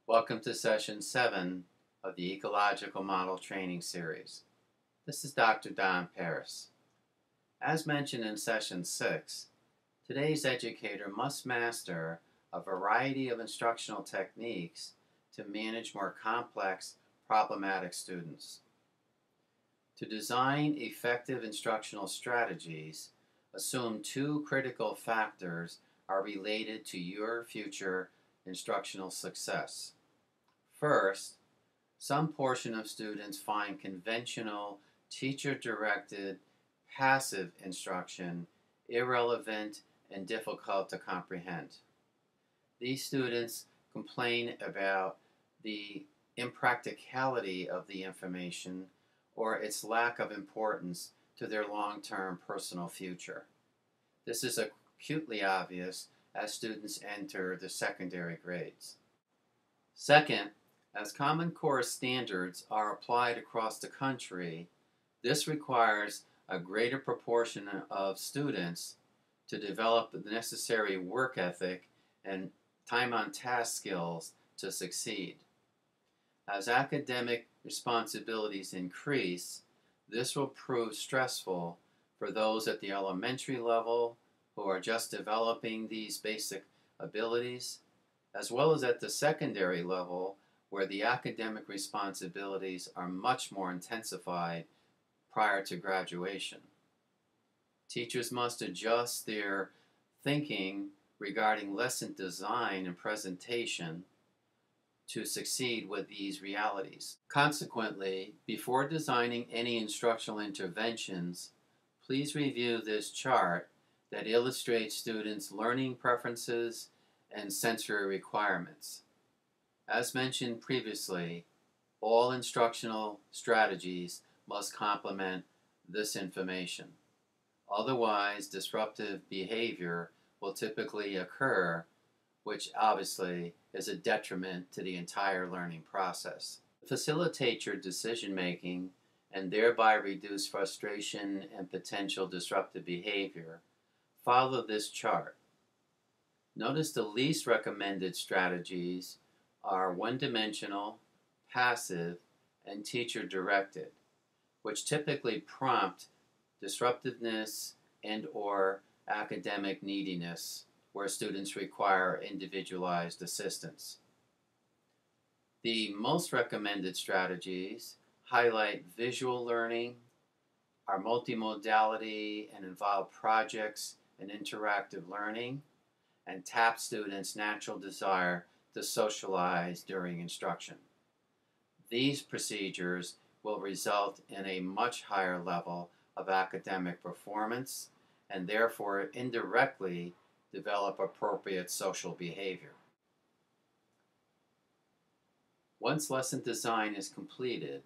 Welcome to Session 7 of the Ecological Model Training Series. This is Dr. Don Paris. As mentioned in Session 6, today's educator must master a variety of instructional techniques to manage more complex, problematic students. To design effective instructional strategies, assume two critical factors are related to your future instructional success. First, some portion of students find conventional, teacher-directed, passive instruction irrelevant and difficult to comprehend. These students complain about the impracticality of the information or its lack of importance to their long-term personal future. This is acutely obvious as students enter the secondary grades. Second, as Common Core standards are applied across the country, this requires a greater proportion of students to develop the necessary work ethic and time-on-task skills to succeed. As academic responsibilities increase, this will prove stressful for those at the elementary level who are just developing these basic abilities, as well as at the secondary level where the academic responsibilities are much more intensified prior to graduation. Teachers must adjust their thinking regarding lesson design and presentation to succeed with these realities. Consequently, before designing any instructional interventions, please review this chart that illustrates students' learning preferences and sensory requirements. As mentioned previously, all instructional strategies must complement this information. Otherwise, disruptive behavior will typically occur, which obviously is a detriment to the entire learning process. To facilitate your decision-making and thereby reduce frustration and potential disruptive behavior, follow this chart. Notice the least recommended strategies are one-dimensional, passive, and teacher-directed, which typically prompt disruptiveness and/or academic neediness where students require individualized assistance. The most recommended strategies highlight visual learning, are multimodality and involve projects and interactive learning, and tap students' natural desire to socialize during instruction. These procedures will result in a much higher level of academic performance and therefore indirectly develop appropriate social behavior. Once lesson design is completed,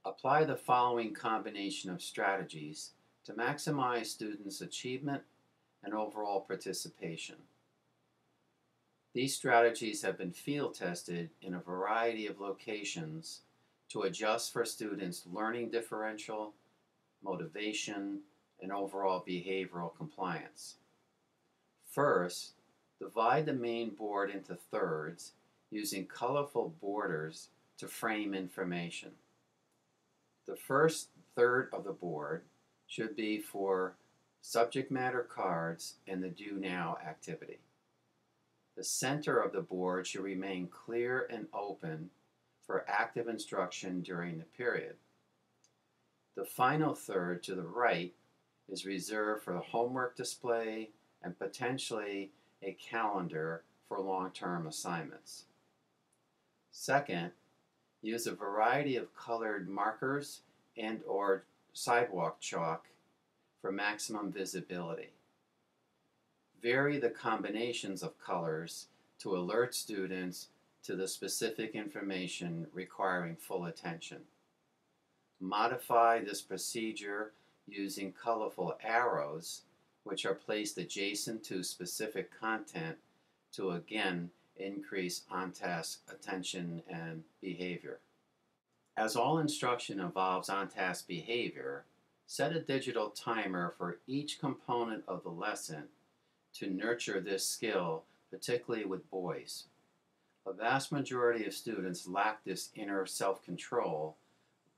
apply the following combination of strategies to maximize students' achievement and overall participation. These strategies have been field tested in a variety of locations to adjust for students' learning differential, motivation, and overall behavioral compliance. First, divide the main board into thirds using colorful borders to frame information. The first third of the board should be for subject matter cards and the Do Now activity. The center of the board should remain clear and open for active instruction during the period. The final third to the right is reserved for the homework display and potentially a calendar for long-term assignments. Second, use a variety of colored markers and/or sidewalk chalk for maximum visibility. Vary the combinations of colors to alert students to the specific information requiring full attention. Modify this procedure using colorful arrows, which are placed adjacent to specific content to again increase on-task attention and behavior. As all instruction involves on-task behavior, set a digital timer for each component of the lesson to nurture this skill, particularly with boys. A vast majority of students lack this inner self-control,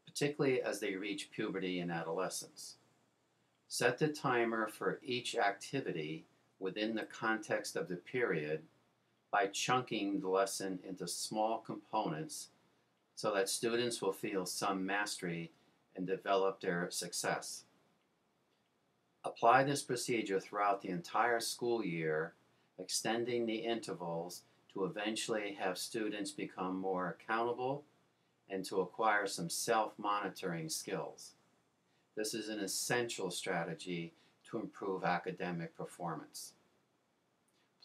particularly as they reach puberty and adolescence. Set the timer for each activity within the context of the period by chunking the lesson into small components so that students will feel some mastery and develop their success. Apply this procedure throughout the entire school year, extending the intervals to eventually have students become more accountable and to acquire some self-monitoring skills. This is an essential strategy to improve academic performance.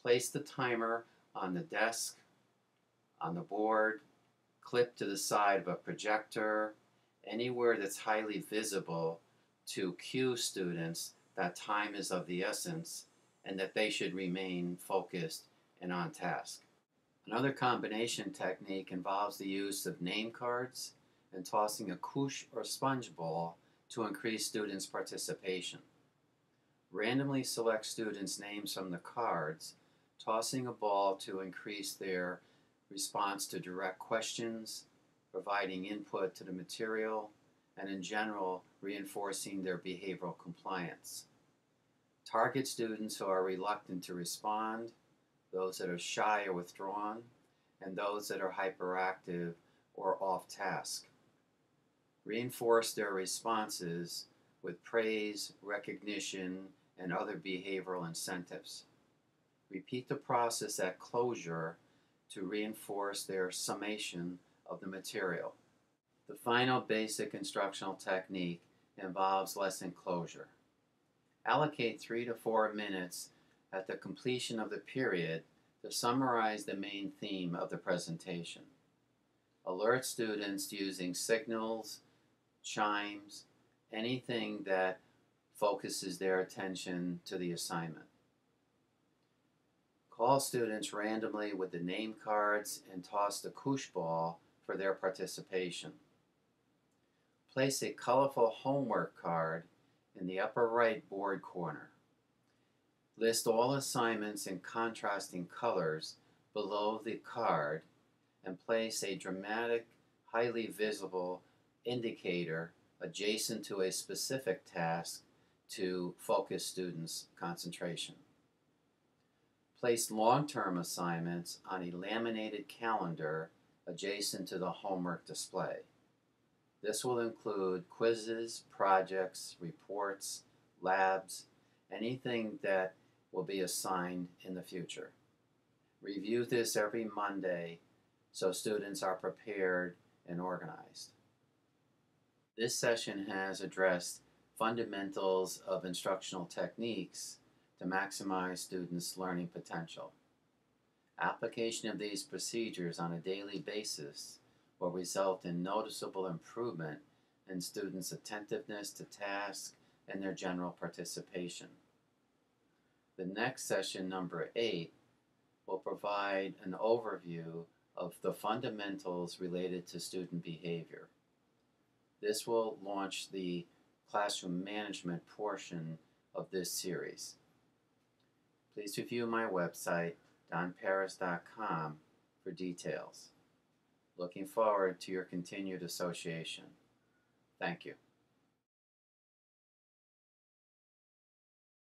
Place the timer on the desk, on the board, clipped to the side of a projector, anywhere that's highly visible to cue students that time is of the essence and that they should remain focused and on task. Another combination technique involves the use of name cards and tossing a couche or sponge ball to increase students' participation. Randomly select students' names from the cards, tossing a ball to increase their response to direct questions, providing input to the material, and in general, reinforcing their behavioral compliance. Target students who are reluctant to respond, those that are shy or withdrawn, and those that are hyperactive or off task. Reinforce their responses with praise, recognition, and other behavioral incentives. Repeat the process at closure to reinforce their summation of the material. The final basic instructional technique involves lesson closure. Allocate 3 to 4 minutes at the completion of the period to summarize the main theme of the presentation. Alert students using signals, chimes, anything that focuses their attention to the assignment. Call students randomly with the name cards and toss the couche ball for their participation. Place a colorful homework card in the upper right board corner. List all assignments in contrasting colors below the card and place a dramatic, highly visible indicator adjacent to a specific task to focus students' concentration. Place long-term assignments on a laminated calendar adjacent to the homework display. This will include quizzes, projects, reports, labs, anything that will be assigned in the future. Review this every Monday so students are prepared and organized. This session has addressed fundamentals of instructional techniques to maximize students' learning potential. Application of these procedures on a daily basis will result in noticeable improvement in students' attentiveness to task and their general participation. The next session, number 8, will provide an overview of the fundamentals related to student behavior. This will launch the classroom management portion of this series. Please review my website, donparis.com, for details. Looking forward to your continued association. Thank you.